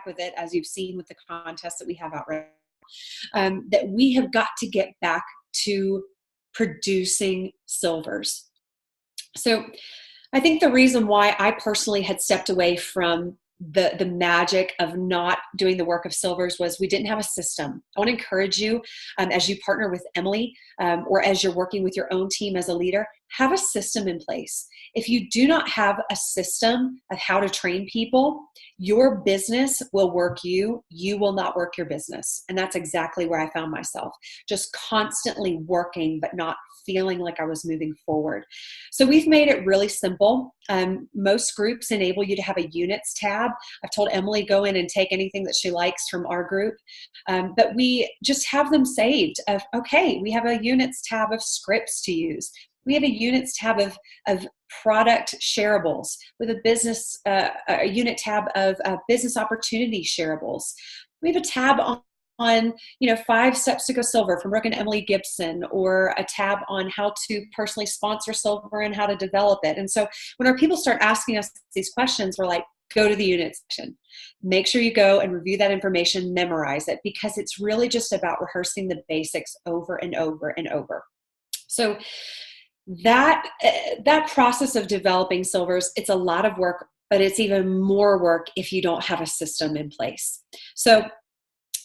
with it, as you've seen with the contests that we have out right now, that we have got to get back to producing silvers. So I think the reason why I personally had stepped away from the magic of not doing the work of silvers was we didn't have a system. I want to encourage you, as you partner with Emily, or as you're working with your own team as a leader, have a system in place. If you do not have a system of how to train people, your business will work you. You will not work your business. And that's exactly where I found myself, just constantly working, but not feeling like I was moving forward. So we've made it really simple. Most groups enable you to have a units tab. I've told Emily, go in and take anything that she likes from our group. But we just have them saved of, okay, we have a units tab of scripts to use. We have a units tab of product shareables, with a unit tab of business opportunity shareables. We have a tab on 5 steps to go silver from Brooke and Emily Gibson, or a tab on how to personally sponsor silver and how to develop it. And so when our people start asking us these questions, we're like, go to the unit section. Make sure you go and review that information, memorize it, because it's really just about rehearsing the basics over and over and over. So that process of developing silvers, it's a lot of work, but it's even more work if you don't have a system in place. So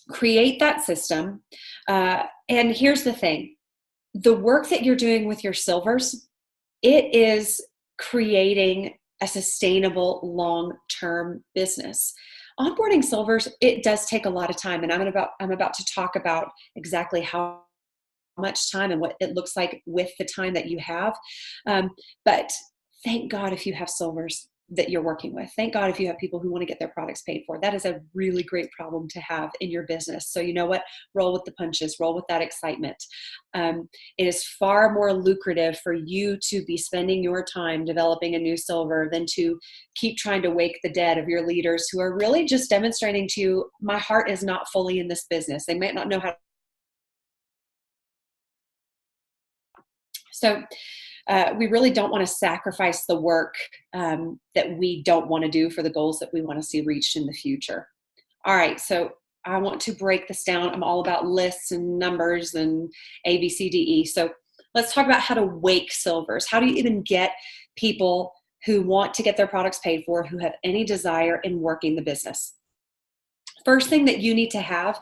create that system. And here's the thing. The work that you're doing with your silvers, it is creating a sustainable long-term business. Onboarding silvers, it does take a lot of time. And I'm about to talk about exactly how much time and what it looks like with the time that you have. But thank God if you have silvers that you're working with. Thank God if you have people who want to get their products paid for. That is a really great problem to have in your business. So you know what? Roll with the punches, roll with that excitement. It is far more lucrative for you to be spending your time developing a new silver than to keep trying to wake the dead of your leaders who are really just demonstrating to you, my heart is not fully in this business. They might not know how. So we really don't want to sacrifice the work that we don't want to do for the goals that we want to see reached in the future. All right, so I want to break this down. I'm all about lists and numbers and A, B, C, D, E. So let's talk about how to wake silvers. How do you even get people who want to get their products paid for, who have any desire in working the business? First thing that you need to have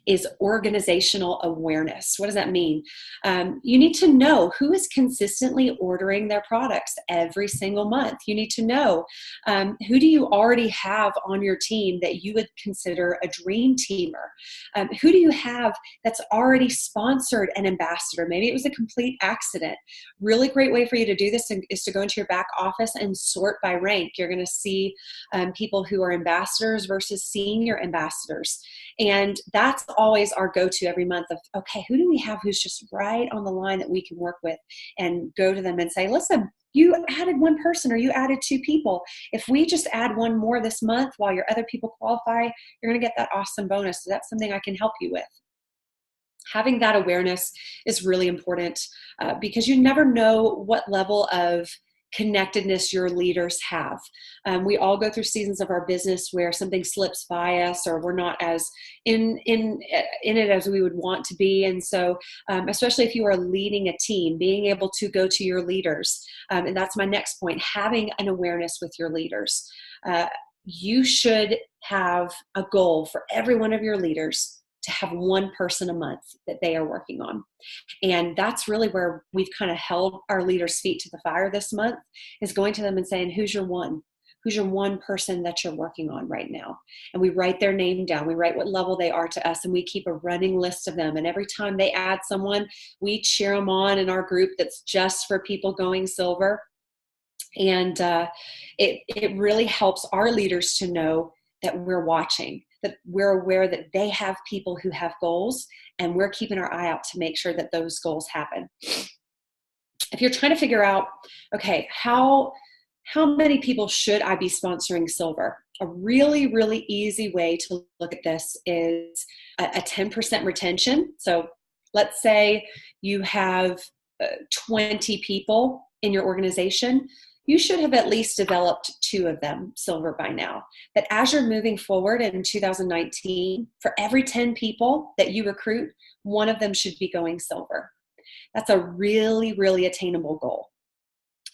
is organizational awareness. What does that mean? You need to know who is consistently ordering their products every single month. You need to know who do you already have on your team that you would consider a dream teamer? Who do you have that's already sponsored an ambassador? Maybe it was a complete accident. Really great way for you to do this is to go into your back office and sort by rank. You're going to see people who are ambassadors versus senior ambassadors. And that's always our go-to every month of, okay, who do we have who's just right on the line that we can work with, and go to them and say, listen, you added 1 person or you added 2 people. If we just add 1 more this month while your other people qualify, you're going to get that awesome bonus. So that's something I can help you with. Having that awareness is really important because you never know what level of connectedness your leaders have. We all go through seasons of our business where something slips by us, or we're not as in it as we would want to be. And so, especially if you are leading a team, being able to go to your leaders, and that's my next point, having an awareness with your leaders. You should have a goal for every one of your leaders to have 1 person a month that they are working on. And that's really where we've kind of held our leaders' feet to the fire this month, is going to them and saying, who's your one? Who's your 1 person that you're working on right now? And we write their name down. We write what level they are to us, and we keep a running list of them. And every time they add someone, we cheer them on in our group that's just for people going silver. And it really helps our leaders to know that we're watching, that we're aware that they have people who have goals, and we're keeping our eye out to make sure that those goals happen. If you're trying to figure out, okay, how many people should I be sponsoring silver? A really, really easy way to look at this is a 10% retention. So let's say you have 20 people in your organization. you should have at least developed 2 of them silver by now. But as you're moving forward in 2019, for every 10 people that you recruit, 1 of them should be going silver. That's a really, really attainable goal.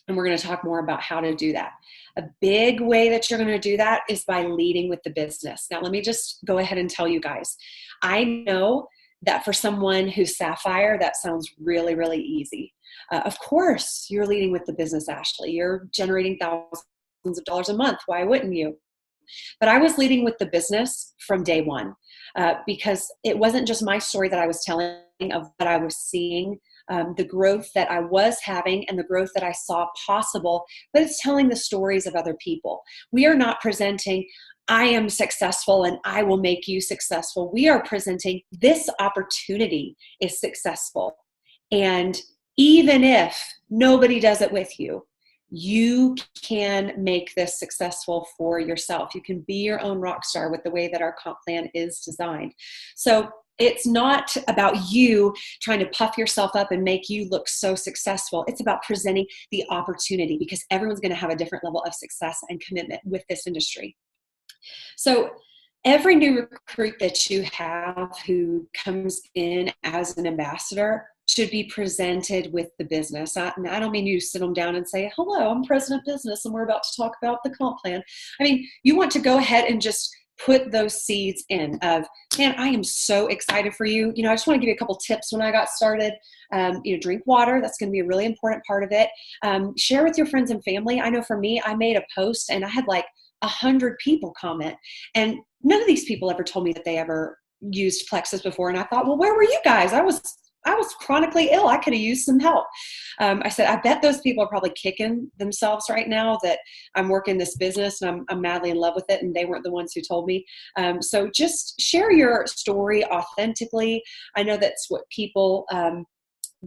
And we're going to talk more about how to do that. A big way that you're going to do that is by leading with the business. Now, let me just go ahead and tell you guys, I know that for someone who's sapphire, that sounds really, really easy. Of course, you're leading with the business, Ashley. You're generating thousands of dollars a month. Why wouldn't you? But I was leading with the business from day one because it wasn't just my story that I was telling of what I was seeing, the growth that I was having and the growth that I saw possible, but it's telling the stories of other people. We are not presenting, I am successful and I will make you successful. We are presenting this opportunity is successful. And even if nobody does it with you, you can make this successful for yourself. You can be your own rock star with the way that our comp plan is designed. So it's not about you trying to puff yourself up and make you look so successful. It's about presenting the opportunity because everyone's going to have a different level of success and commitment with this industry. So every new recruit that you have who comes in as an ambassador should be presented with the business. And I don't mean you sit them down and say, hello, I'm president of business and we're about to talk about the comp plan. I mean, you want to go ahead and just put those seeds in of, man, I am so excited for you. I just want to give you a couple tips when I got started. Drink water. That's going to be a really important part of it. Share with your friends and family. I know for me, I made a post and I had like 100 people comment. And none of these people ever told me that they ever used Plexus before. And I thought, well, where were you guys? I was chronically ill. I could have used some help. I said, I bet those people are probably kicking themselves right now that I'm working this business and I'm madly in love with it. And they weren't the ones who told me. So just share your story authentically. I know that's what people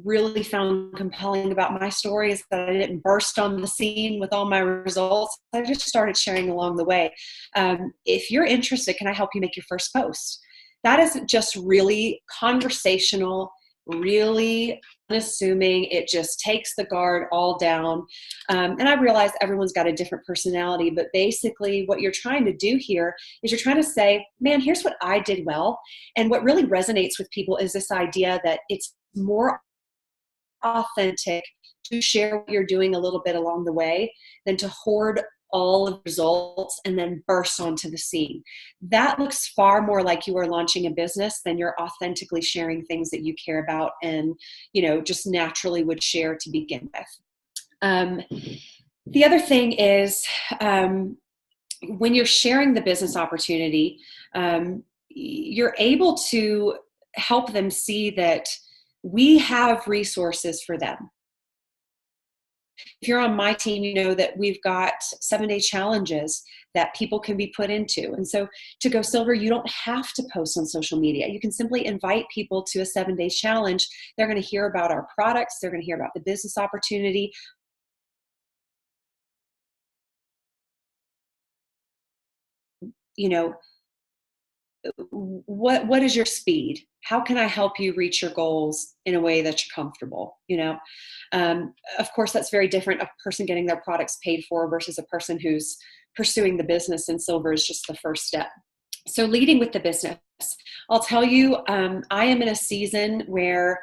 really found compelling about my story is that I didn't burst on the scene with all my results. I just started sharing along the way. If you're interested, can I help you make your first post? That is just really conversational, really unassuming. It just takes the guard all down. And I realize everyone's got a different personality, but basically what you're trying to do here is you're trying to say, man, here's what I did well. And what really resonates with people is this idea that it's more authentic to share what you're doing a little bit along the way than to hoard all of the results and then burst onto the scene. That looks far more like you are launching a business than you're authentically sharing things that you care about and, just naturally would share to begin with. The other thing is when you're sharing the business opportunity, you're able to help them see that we have resources for them. If you're on my team, you know that we've got 7-day challenges that people can be put into. And so to go silver, you don't have to post on social media. You can simply invite people to a 7-day challenge. They're going to hear about our products. They're going to hear about the business opportunity. What is your speed? How can I help you reach your goals in a way that you're comfortable? Of course, that's very different. A person getting their products paid for versus a person who's pursuing the business, and silver is just the first step. So leading with the business, I'll tell you, I am in a season where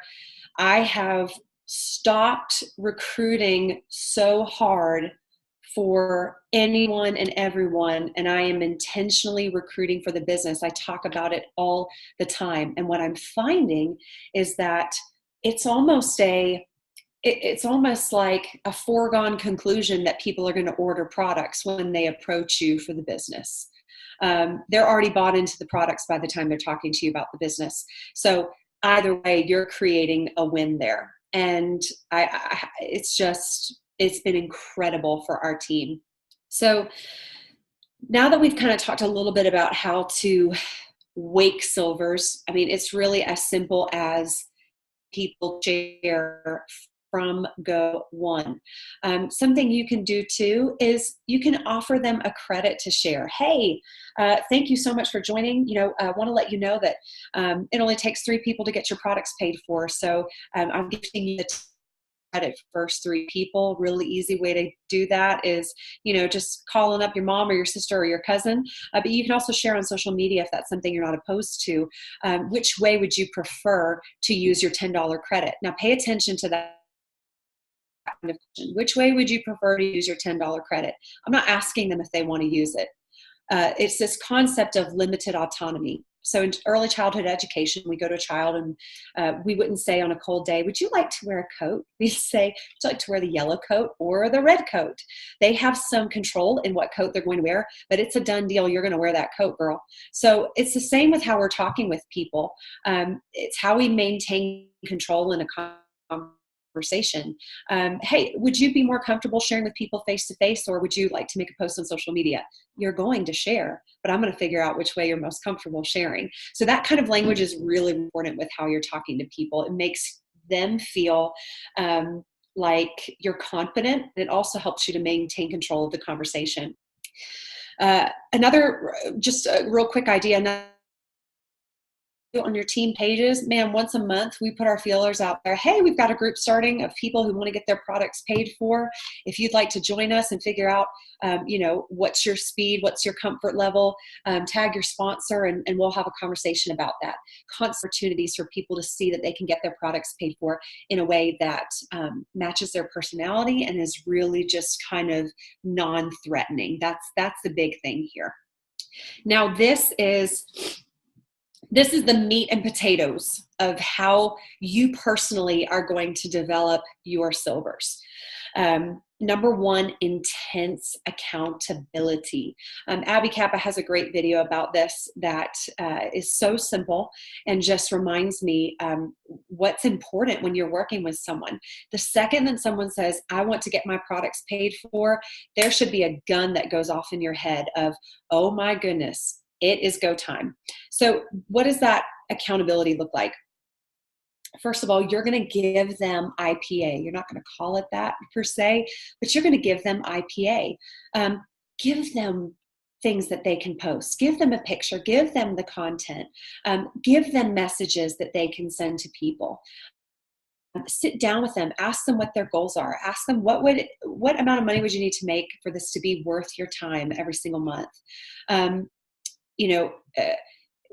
I have stopped recruiting so hard for anyone and everyone, and I am intentionally recruiting for the business. I talk about it all the time. And what I'm finding is that it's almost like a foregone conclusion that people are going to order products when they approach you for the business. They're already bought into the products by the time they're talking to you about the business. So either way, you're creating a win there. And it's been incredible for our team. So now that we've kind of talked a little bit about how to wake silvers, I mean, it's really as simple as people share from go one. Something you can do too is you can offer them a credit to share. Hey, thank you so much for joining. I want to let you know that it only takes 3 people to get your products paid for. So I'm gifting you the credit first 3 people. Really easy way to do that is, just calling up your mom or your sister or your cousin. But you can also share on social media if that's something you're not opposed to. Which way would you prefer to use your $10 credit? Now pay attention to that kind of question. Which way would you prefer to use your $10 credit? I'm not asking them if they want to use it. It's this concept of limited autonomy. So in early childhood education, we go to a child and we wouldn't say on a cold day, would you like to wear a coat? We say, would you like to wear the yellow coat or the red coat? They have some control in what coat they're going to wear, but it's a done deal. You're going to wear that coat, girl. So it's the same with how we're talking with people. It's how we maintain control in a conversation. Hey, would you be more comfortable sharing with people face to face, or would you like to make a post on social media? You're going to share, but I'm going to figure out which way you're most comfortable sharing. So that kind of language is really important with how you're talking to people. It makes them feel like you're confident. It also helps you to maintain control of the conversation. Another, just a real quick idea, on your team pages, man, once a month we put our feelers out there. Hey, we've got a group starting of people who want to get their products paid for. If you'd like to join us and figure out, what's your speed, what's your comfort level, tag your sponsor, and we'll have a conversation about that. Opportunities for people to see that they can get their products paid for in a way that matches their personality and is really just kind of non-threatening. That's the big thing here. Now, this is the meat and potatoes of how you personally are going to develop your silvers. Number one, intense accountability. Abby Kappa has a great video about this that is so simple and just reminds me what's important when you're working with someone. The second that someone says, I want to get my products paid for, there should be a gun that goes off in your head of, oh my goodness, it is go time. So what does that accountability look like? First of all, you're going to give them IPA. You're not going to call it that per se, but you're going to give them IPA. Give them things that they can post. Give them a picture. Give them the content. Give them messages that they can send to people. Sit down with them. Ask them what their goals are. Ask them what amount of money would you need to make for this to be worth your time every single month.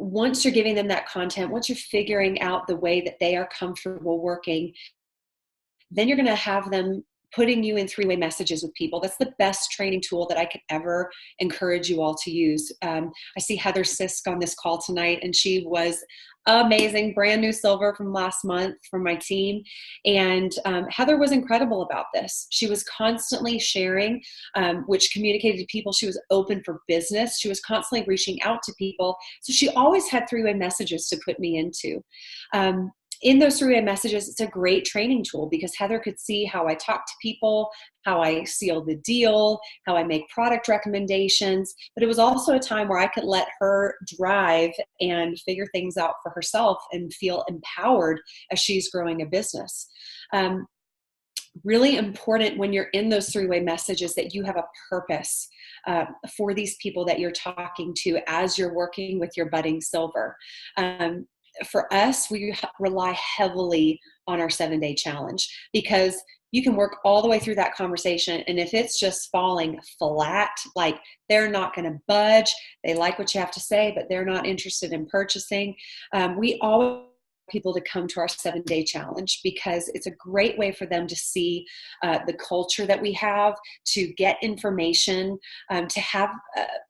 Once you're giving them that content, once you're figuring out the way that they are comfortable working, then you're going to have them putting you in 3-way messages with people. That's the best training tool that I could ever encourage you all to use. I see Heather Sisk on this call tonight, and she was amazing, brand new silver from last month from my team. And Heather was incredible about this. She was constantly sharing, which communicated to people she was open for business. She was constantly reaching out to people. So she always had 3-way messages to put me into. In those 3-way messages, it's a great training tool because Heather could see how I talk to people, how I seal the deal, how I make product recommendations. But it was also a time where I could let her drive and figure things out for herself and feel empowered as she's growing a business. Really important when you're in those 3-way messages that you have a purpose for these people that you're talking to as you're working with your budding silver. For us, we rely heavily on our 7-day challenge because you can work all the way through that conversation. And if it's just falling flat, like they're not going to budge, they like what you have to say, but they're not interested in purchasing, we always people to come to our 7-day challenge because it's a great way for them to see the culture that we have, to get information, to have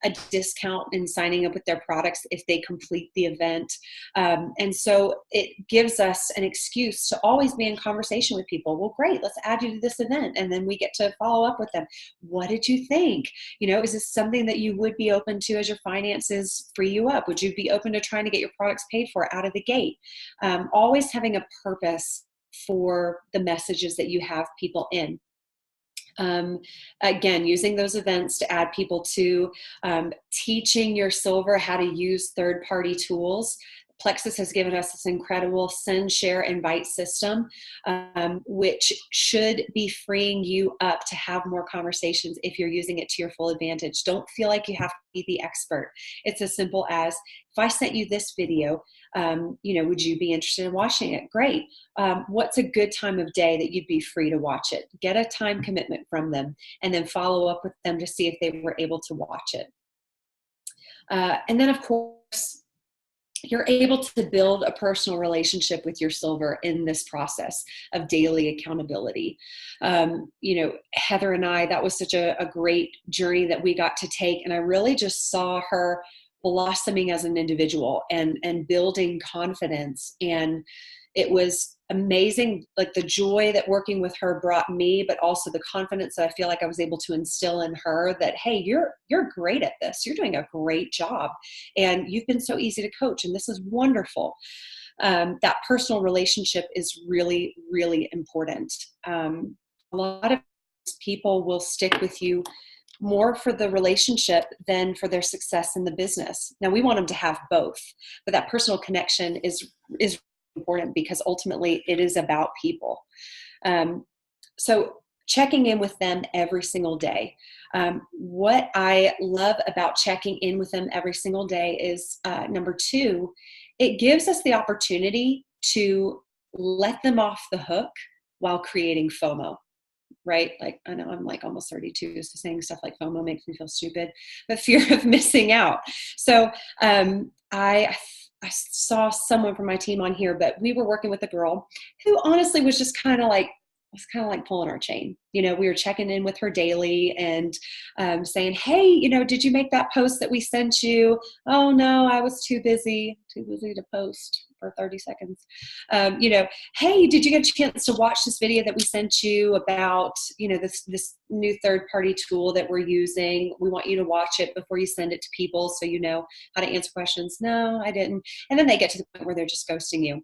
a discount in signing up with their products if they complete the event. And so it gives us an excuse to always be in conversation with people. Well, great, let's add you to this event. And then we get to follow up with them. What did you think? Is this something that you would be open to as your finances free you up? Would you be open to trying to get your products paid for out of the gate? Always having a purpose for the messages that you have people in. Again, using those events to add people to, teaching your silver how to use third-party tools. Plexus has given us this incredible send, share, invite system, which should be freeing you up to have more conversations if you're using it to your full advantage. Don't feel like you have to be the expert. It's as simple as, if I sent you this video, would you be interested in watching it? Great. What's a good time of day that you'd be free to watch it? Get a time commitment from them, and then follow up with them to see if they were able to watch it. And then, of course, you're able to build a personal relationship with your silver in this process of daily accountability. Heather and I, that was such a great journey that we got to take. And I really just saw her blossoming as an individual and building confidence. And it was amazing, like the joy that working with her brought me, but also the confidence that I feel like I was able to instill in her that, hey, you're great at this. You're doing a great job. And you've been so easy to coach. And this is wonderful. That personal relationship is really, really important. A lot of people will stick with you more for the relationship than for their success in the business. Now, we want them to have both, but that personal connection is important because ultimately it is about people. So checking in with them every single day. What I love about checking in with them every single day is, number two, it gives us the opportunity to let them off the hook while creating FOMO. Right? Like, I know I'm like almost 32, so saying stuff like FOMO makes me feel stupid, but fear of missing out. So I saw someone from my team on here, but we were working with a girl who honestly was just kind of like pulling our chain. We were checking in with her daily and saying, hey, did you make that post that we sent you? Oh no, I was too busy to post for 30 seconds. Hey, did you get a chance to watch this video that we sent you about, this new third-party tool that we're using? We want you to watch it before you send it to people so you know how to answer questions. No, I didn't. And then they get to the point where they're just ghosting you.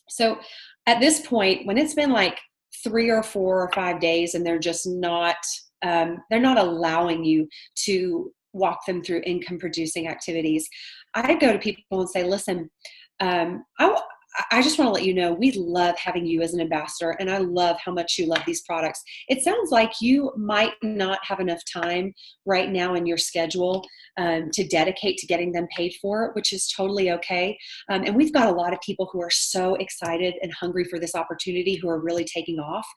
So at this point, when it's been like 3 or 4 or 5 days and they're just not, they're not allowing you to walk them through income producing activities, I go to people and say, listen, I just want to let you know, we love having you as an ambassador, and I love how much you love these products. It sounds like you might not have enough time right now in your schedule to dedicate to getting them paid for, which is totally okay. And we've got a lot of people who are so excited and hungry for this opportunity who are really taking off.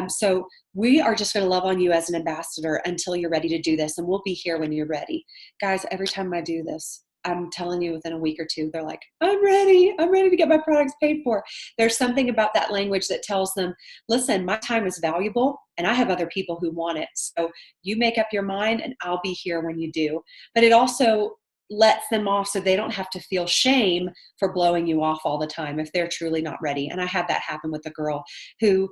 So we are just going to love on you as an ambassador until you're ready to do this, and we'll be here when you're ready. Guys, every time I do this, I'm telling you, within a week or two, they're like, I'm ready to get my products paid for. There's something about that language that tells them, listen, my time is valuable and I have other people who want it. So you make up your mind and I'll be here when you do. But it also lets them off so they don't have to feel shame for blowing you off all the time if they're truly not ready. And I had that happen with a girl who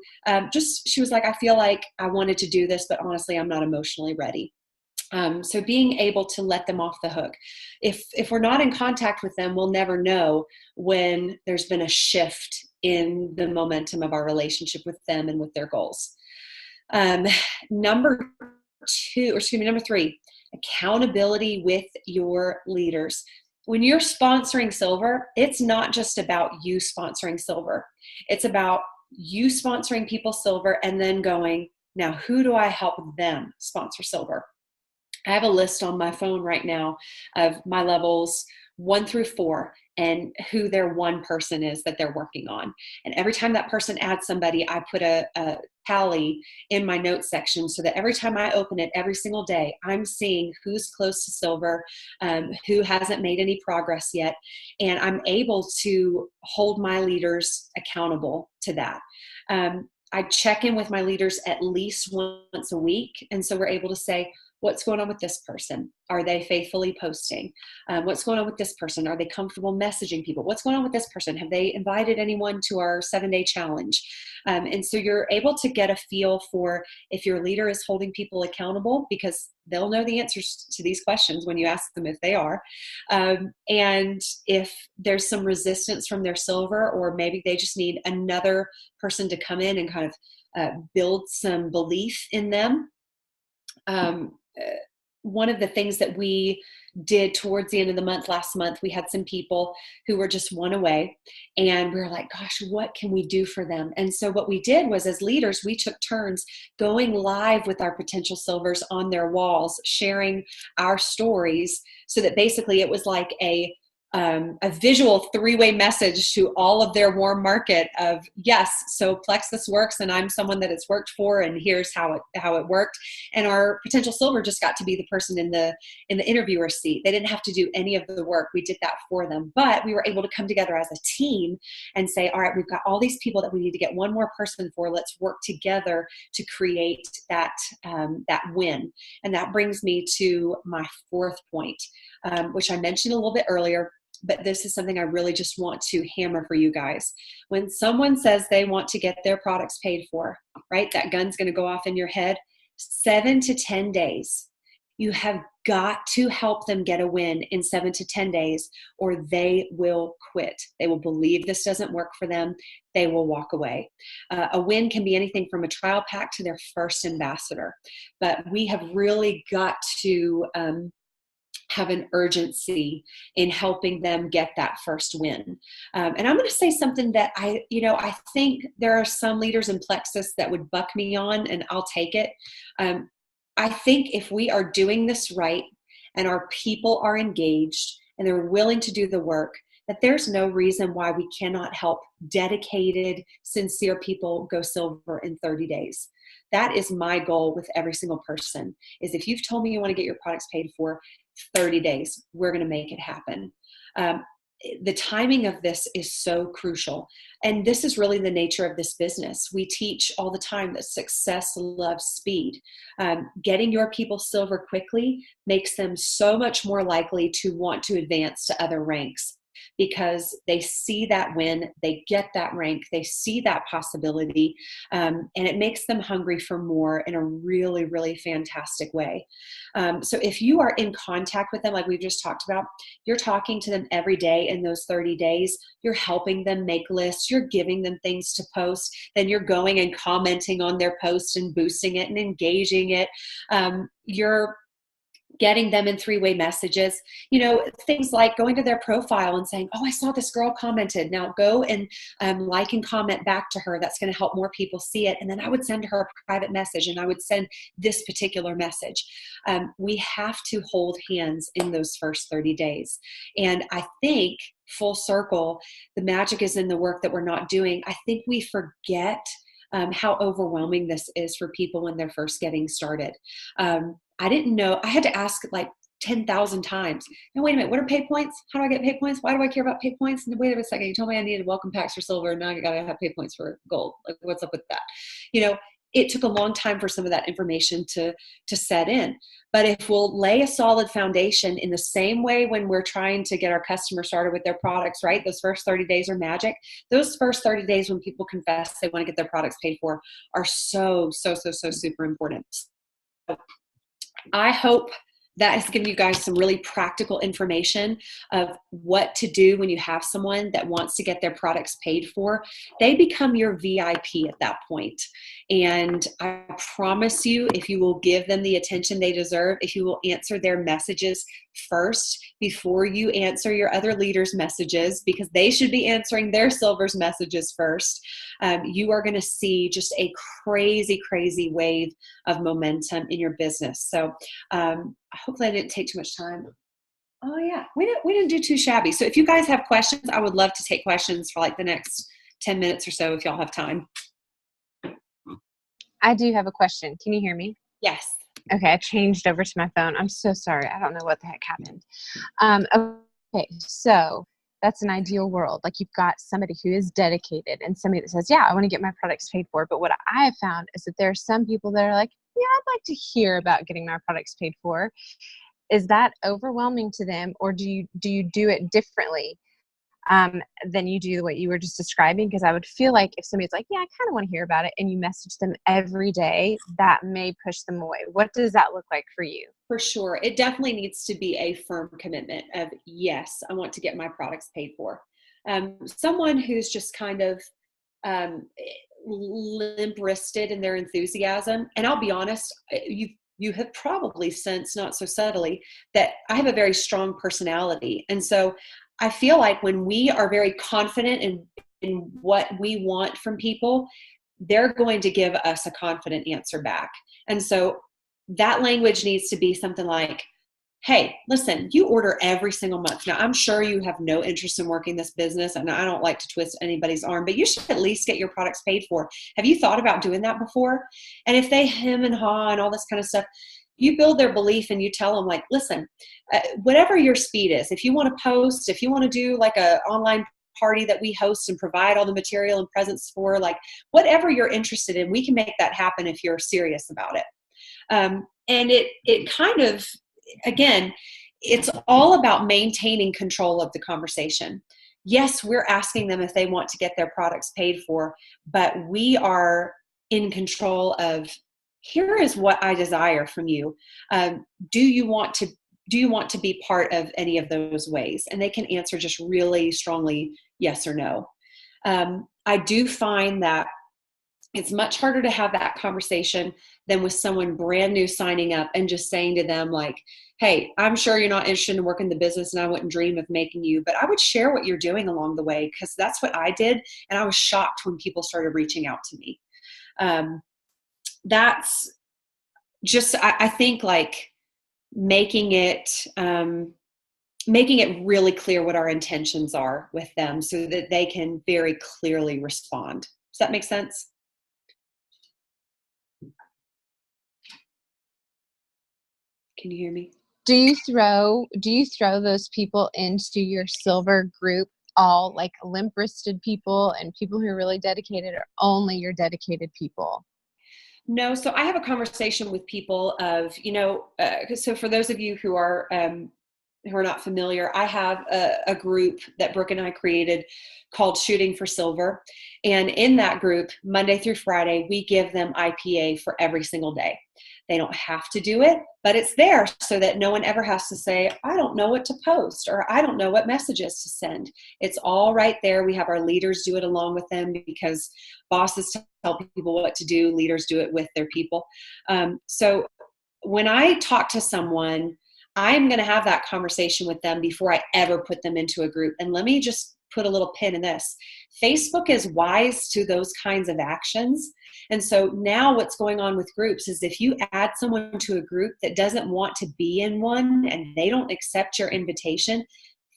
she was like, I feel like I wanted to do this, but honestly, I'm not emotionally ready. So being able to let them off the hook. If we're not in contact with them, we'll never know when there's been a shift in the momentum of our relationship with them and with their goals. Number three, accountability with your leaders. When you're sponsoring silver, it's not just about you sponsoring silver. It's about you sponsoring people silver and then going, now who do I help them sponsor silver? I have a list on my phone right now of my levels 1 through 4 and who their one person is that they're working on. And every time that person adds somebody, I put a tally in my notes section so that every time I open it every single day, I'm seeing who's close to silver, who hasn't made any progress yet. And I'm able to hold my leaders accountable to that. I check in with my leaders at least once a week. And so we're able to say, what's going on with this person? Are they faithfully posting? What's going on with this person? Are they comfortable messaging people? What's going on with this person? Have they invited anyone to our 7-day challenge? And so you're able to get a feel for if your leader is holding people accountable, because they'll know the answers to these questions when you ask them if they are. And if there's some resistance from their silver, or maybe they just need another person to come in and kind of build some belief in them. one of the things that we did towards the end of the month, last month, we had some people who were just one away, and we were like, gosh, what can we do for them? And so what we did was, as leaders, we took turns going live with our potential silvers on their walls, sharing our stories, so that basically it was like a visual three-way message to all of their warm market of, yes, so Plexus works, and I'm someone that it's worked for, and here's how it worked. And our potential silver just got to be the person in the interviewer seat. They didn't have to do any of the work. We did that for them. But we were able to come together as a team and say, all right, we've got all these people that we need to get one more person for. Let's work together to create that win. And that brings me to my fourth point, which I mentioned a little bit earlier, but this is something I really just want to hammer for you guys. When someone says they want to get their products paid for, right? That gun's going to go off in your head. 7 to 10 days. You have got to help them get a win in 7 to 10 days, or they will quit. They will believe this doesn't work for them. They will walk away. A win can be anything from a trial pack to their first ambassador. But we have really got to have an urgency in helping them get that first win. And I'm going to say something that I think there are some leaders in Plexus that would buck me on, and I'll take it. I think if we are doing this right and our people are engaged and they're willing to do the work, that there's no reason why we cannot help dedicated, sincere people go silver in 30 days. That is my goal with every single person, is if you've told me you want to get your products paid for, 30 days, we're going to make it happen. The timing of this is so crucial. And this is really the nature of this business. We teach all the time that success loves speed. Getting your people silver quickly makes them so much more likely to want to advance to other ranks, because they see that win, they get that rank, they see that possibility, and it makes them hungry for more in a really, really fantastic way. So if you are in contact with them, like we've just talked about, you're talking to them every day in those 30 days, you're helping them make lists, you're giving them things to post, then you're going and commenting on their post and boosting it and engaging it. You're getting them in three-way messages, things like going to their profile and saying, oh, I saw this girl commented. Now go and like and comment back to her. That's going to help more people see it. And then I would send her a private message, and I would send this particular message. We have to hold hands in those first 30 days. And I think, full circle, the magic is in the work that we're not doing. I think we forget how overwhelming this is for people when they're first getting started. I didn't know. I had to ask like 10,000 times. Now, wait a minute. What are pay points? How do I get pay points? Why do I care about pay points? And wait a second. You told me I needed welcome packs for silver, and now I got to have pay points for gold. Like, what's up with that? It took a long time for some of that information to set in. But if we'll lay a solid foundation in the same way when we're trying to get our customers started with their products, right? Those first 30 days are magic. Those first 30 days when people confess they want to get their products paid for are so super important. So I hope that has given you guys some really practical information of what to do when you have someone that wants to get their products paid for. They become your VIP at that point. And I promise you, if you will give them the attention they deserve, if you will answer their messages first before you answer your other leaders' messages, because they should be answering their silver's messages first, you are going to see just a crazy wave of momentum in your business. So hopefully I didn't take too much time. Oh yeah, we didn't do too shabby. So if you guys have questions, I would love to take questions for like the next 10 minutes or so if y'all have time. I do have a question. Can you hear me? Yes. Okay, I changed over to my phone. I'm so sorry. I don't know what the heck happened. Okay, so that's an ideal world. Like, you've got somebody who is dedicated and somebody that says, yeah, I want to get my products paid for. But what I have found is that there are some people that are like, yeah, I'd like to hear about getting my products paid for. Is that overwhelming to them, or do you do it differently than you do what you were just describing? Because I would feel like if somebody's like, yeah, I kind of want to hear about it, and you message them every day, that may push them away. What does that look like for you? For sure. It definitely needs to be a firm commitment of, yes, I want to get my products paid for. Someone who's just kind of limp-wristed in their enthusiasm, and I'll be honest, you have probably sensed, not so subtly, that I have a very strong personality. And so I feel like when we are very confident in what we want from people, they're going to give us a confident answer back. And so that language needs to be something like, hey, listen, you order every single month. Now, I'm sure you have no interest in working this business, and I don't like to twist anybody's arm, but you should at least get your products paid for. Have you thought about doing that before? And if they hem and haw and all this kind of stuff, you build their belief and you tell them, like, listen, whatever your speed is, if you want to post, if you want to do like a online party that we host and provide all the material and presents for, like whatever you're interested in, we can make that happen if you're serious about it. And it kind of, again, it's all about maintaining control of the conversation. Yes, we're asking them if they want to get their products paid for, but we are in control of, here is what I desire from you. Do you want to be part of any of those ways? And they can answer just really strongly yes or no. I do find that it's much harder to have that conversation than with someone brand new signing up and just saying to them, like, hey, I'm sure you're not interested in working the business and I wouldn't dream of making you, but I would share what you're doing along the way, because that's what I did. And I was shocked when people started reaching out to me. That's just, I think, like making it really clear what our intentions are with them so that they can very clearly respond. Does that make sense? Can you hear me? Do you throw those people into your silver group, all like limp-wristed people and people who are really dedicated, or only your dedicated people? No, so I have a conversation with people of, so for those of you who are not familiar, I have a group that Brooke and I created called Shooting for Silver. And in that group, Monday through Friday, we give them IPA for every single day. They don't have to do it, but it's there so that no one ever has to say, I don't know what to post, or I don't know what messages to send. It's all right there. We have our leaders do it along with them, because bosses tell people what to do, leaders do it with their people. So when I talk to someone, I'm going to have that conversation with them before I ever put them into a group. And let me just put a little pin in this. Facebook is wise to those kinds of actions. And so now what's going on with groups is, if you add someone to a group that doesn't want to be in one and they don't accept your invitation,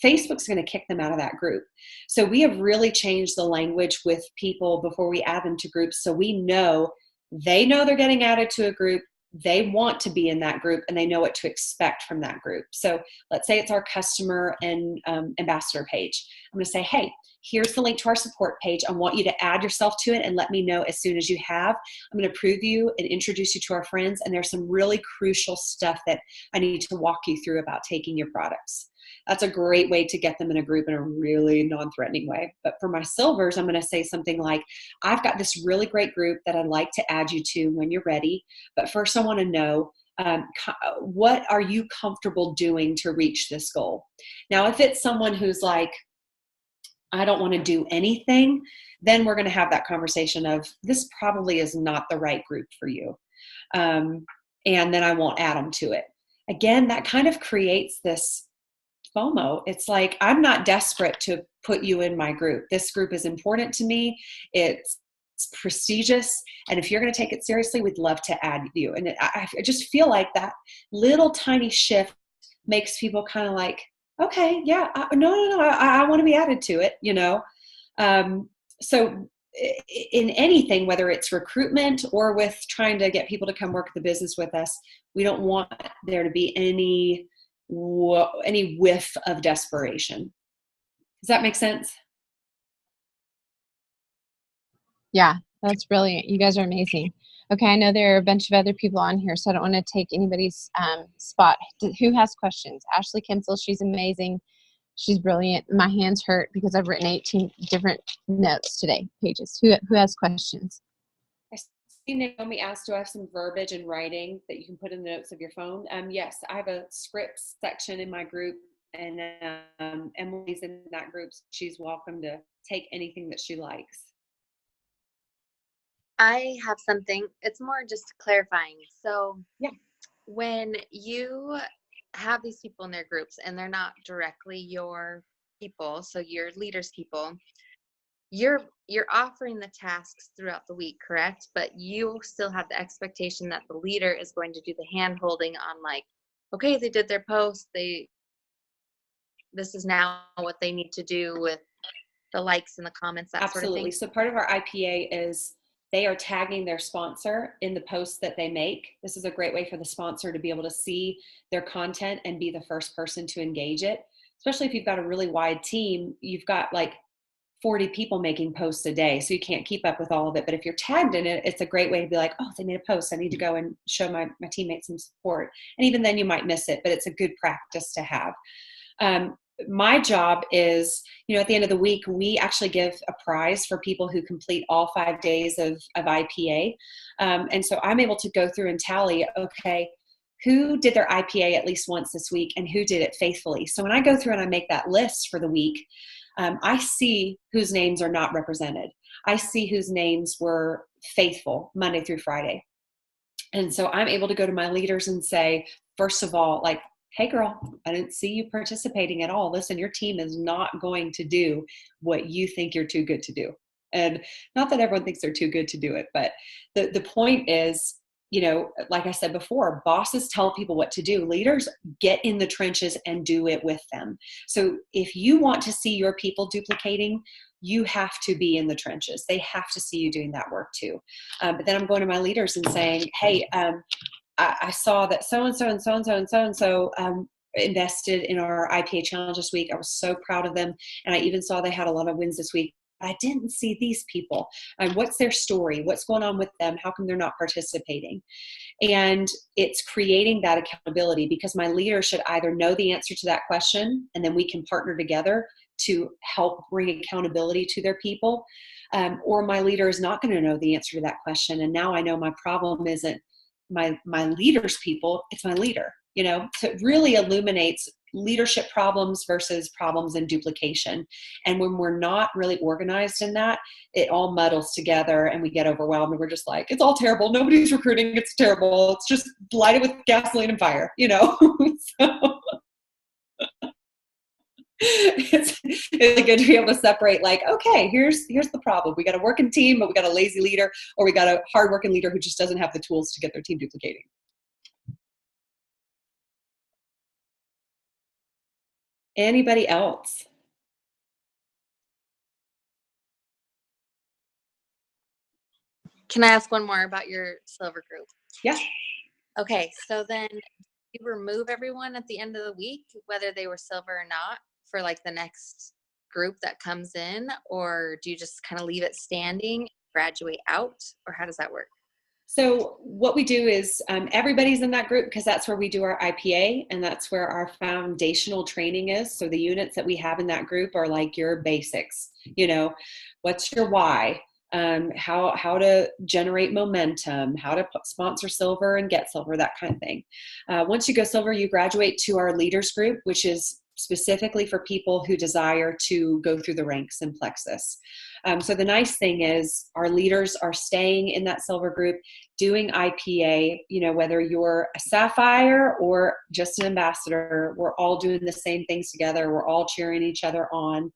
Facebook's going to kick them out of that group. So we have really changed the language with people before we add them to groups. So we know they know they're getting added to a group. They want to be in that group and they know what to expect from that group. So let's say it's our customer and ambassador page. I'm going to say, hey, here's the link to our support page. I want you to add yourself to it and let me know as soon as you have. I'm going to approve you and introduce you to our friends. And there's some really crucial stuff that I need to walk you through about taking your products. That's a great way to get them in a group in a really non-threatening way. But for my silvers, I'm going to say something like, I've got this really great group that I'd like to add you to when you're ready. But first I want to know, what are you comfortable doing to reach this goal? Now, if it's someone who's like, I don't want to do anything, then we're going to have that conversation of, this probably is not the right group for you. And then I won't add them to it. Again, that kind of creates this FOMO. It's like, I'm not desperate to put you in my group. This group is important to me. It's prestigious. And if you're going to take it seriously, we'd love to add you. And I just feel like that little tiny shift makes people kind of like, okay, yeah, no, I want to be added to it, So in anything, whether it's recruitment or with trying to get people to come work the business with us, we don't want there to be any whiff of desperation. Does that make sense? Yeah, that's brilliant. You guys are amazing. Okay, I know there are a bunch of other people on here, so I don't want to take anybody's spot. Who has questions? Ashley Kintzel, she's amazing. She's brilliant. My hands hurt because I've written 18 different notes today, pages. Who has questions? I see Naomi asked, do I have some verbiage in writing that you can put in the notes of your phone? Yes, I have a scripts section in my group, and Emily's in that group. So she's welcome to take anything that she likes. I have something. It's more just clarifying. So yeah, when you have these people in their groups and they're not directly your people, so your leaders people, you're offering the tasks throughout the week, correct? But you still have the expectation that the leader is going to do the hand holding on, like, okay, they did their post, this is now what they need to do with the likes and the comments, that sort of Absolutely. thing. So part of our IPA is they are tagging their sponsor in the posts that they make. This is a great way for the sponsor to be able to see their content and be the first person to engage it. Especially if you've got a really wide team, you've got like 40 people making posts a day, so you can't keep up with all of it. But if you're tagged in it, it's a great way to be like, oh, they made a post, I need to go and show my teammates some support. And even then you might miss it, but it's a good practice to have. My job is, at the end of the week, we actually give a prize for people who complete all 5 days of IPA. And so I'm able to go through and tally, okay, who did their IPA at least once this week and who did it faithfully. So when I go through and I make that list for the week, I see whose names are not represented. I see whose names were faithful Monday through Friday. And so I'm able to go to my leaders and say, first of all, like, hey girl, I didn't see you participating at all. Listen, your team is not going to do what you think you're too good to do. And not that everyone thinks they're too good to do it, but the point is, like I said before, bosses tell people what to do. Leaders get in the trenches and do it with them. So if you want to see your people duplicating, you have to be in the trenches. They have to see you doing that work too. But then I'm going to my leaders and saying, hey, I saw that so-and-so and so-and-so and so-and-so invested in our IPA challenge this week. I was so proud of them. And I even saw they had a lot of wins this week. I didn't see these people. What's their story? What's going on with them? How come they're not participating? And it's creating that accountability, because my leader should either know the answer to that question, and then we can partner together to help bring accountability to their people. Or my leader is not going to know the answer to that question. And now I know my problem isn't my leader's people, it's my leader. So it really illuminates leadership problems versus problems in duplication. And when we're not really organized in that, it all muddles together and we get overwhelmed and we're just like, it's all terrible. Nobody's recruiting. It's terrible. It's just light it with gasoline and fire, So it's really good to be able to separate, like, okay, here's the problem. We got a working team, but we got a lazy leader, or we got a hardworking leader who just doesn't have the tools to get their team duplicating. Anybody else? Can I ask one more about your silver group? Yeah. Okay, so then you remove everyone at the end of the week, whether they were silver or not, for like the next group that comes in, or do you just kind of leave it standing, graduate out, or how does that work? So what we do is everybody's in that group because that's where we do our IPA and that's where our foundational training is. So the units that we have in that group are like your basics, what's your why, how to generate momentum, how to sponsor silver and get silver, that kind of thing. Once you go silver, you graduate to our leaders group, which is specifically for people who desire to go through the ranks in Plexus. So the nice thing is our leaders are staying in that silver group doing IPA, whether you're a sapphire or just an ambassador, we're all doing the same things together. We're all cheering each other on.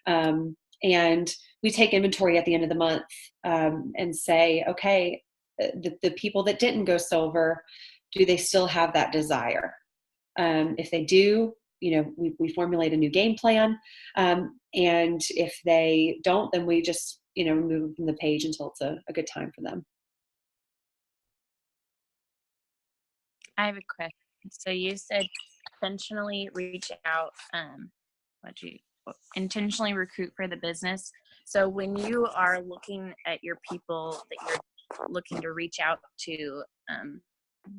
And we take inventory at the end of the month and say, okay, the people that didn't go silver, do they still have that desire? If they do, we formulate a new game plan. And if they don't, then we just, remove from the page until it's a good time for them. I have a question. So you said intentionally reach out, intentionally recruit for the business. So when you are looking at your people that you're looking to reach out to,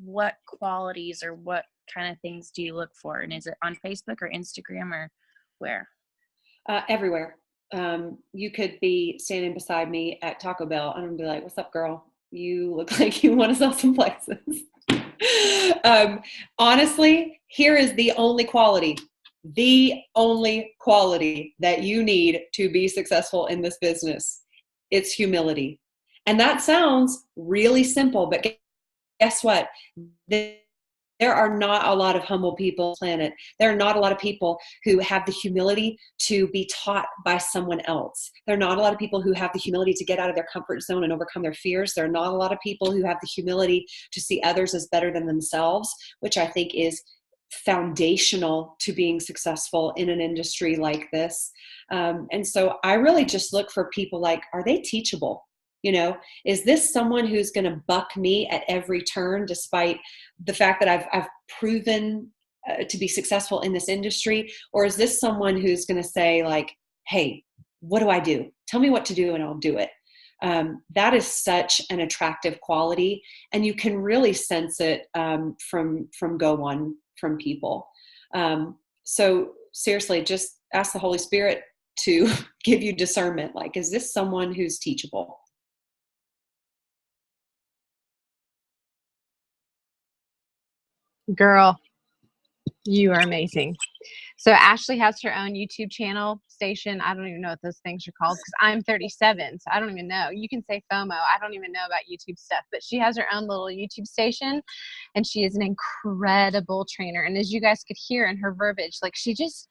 what qualities or what kind of things do you look for? And is it on Facebook or Instagram or where? Everywhere. You could be standing beside me at Taco Bell and I'm be like, what's up, girl? You look like you want to sell some Plexus. Honestly, here is the only quality that you need to be successful in this business. It's humility. And that sounds really simple, but guess what? There are not a lot of humble people on the planet. There are not a lot of people who have the humility to be taught by someone else. There are not a lot of people who have the humility to get out of their comfort zone and overcome their fears. There are not a lot of people who have the humility to see others as better than themselves, which I think is foundational to being successful in an industry like this. And so I really just look for people like, are they teachable? You know, is this someone who's going to buck me at every turn, despite the fact that I've proven to be successful in this industry? Or is this someone who's going to say like, hey, what do I do? Tell me what to do and I'll do it. That is such an attractive quality, and you can really sense it from go on from people. So seriously, just ask the Holy Spirit to give you discernment. Like, is this someone who's teachable? Girl, you are amazing. So Ashley has her own YouTube channel station. I don't even know what those things are called because I'm 37, so I don't even know. You can say FOMO. I don't even know about YouTube stuff, but she has her own little YouTube station, and she is an incredible trainer. And as you guys could hear in her verbiage, like she just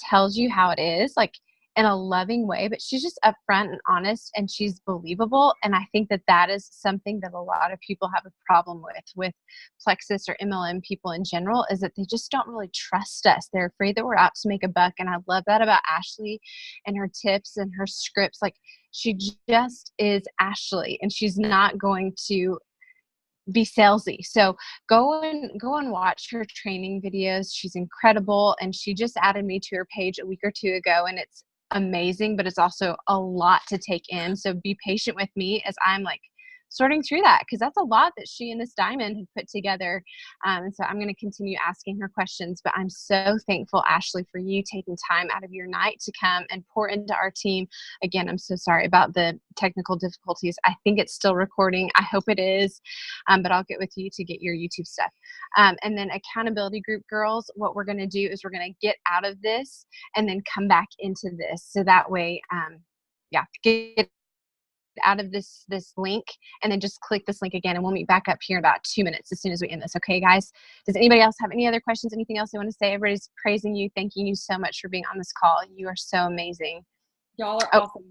tells you how it is, like in a loving way, but she's just upfront and honest, and she's believable. And I think that that is something that a lot of people have a problem with Plexus or MLM people in general, is that they just don't really trust us. They're afraid that we're out to make a buck. And I love that about Ashley and her tips and her scripts. Like, she just is Ashley, and she's not going to be salesy. So go and watch her training videos. She's incredible. And she just added me to her page a week or two ago, and it's amazing, but it's also a lot to take in. So be patient with me as I'm like sorting through that, because that's a lot that she and this diamond have put together. And so I'm going to continue asking her questions, but I'm so thankful, Ashley, for you taking time out of your night to come and pour into our team. Again, I'm so sorry about the technical difficulties. I think it's still recording. I hope it is, but I'll get with you to get your YouTube stuff. And then accountability group girls, what we're going to do is we're going to get out of this and then come back into this. So that way, get out of this link and then just click this link again, and we'll meet back up here in about 2 minutes as soon as we end this. Okay, guys? Does anybody else have any other questions? Anything else they want to say? Everybody's praising you, thanking you so much for being on this call. You are so amazing. Y'all are awesome.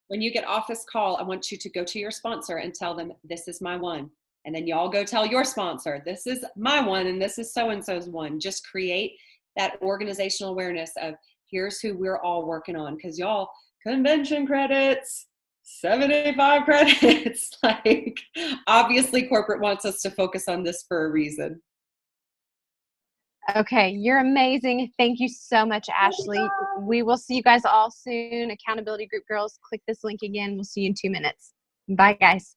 When you get off this call, I want you to go to your sponsor and tell them, this is my one. And then y'all go tell your sponsor, this is my one and this is so-and-so's one. Just create that organizational awareness of, here's who we're all working on. Because y'all, convention credits, 75 credits. Like, obviously corporate wants us to focus on this for a reason. Okay, you're amazing. Thank you so much, Ashley. We will see you guys all soon. Accountability group girls, click this link again. We'll see you in 2 minutes. Bye, guys.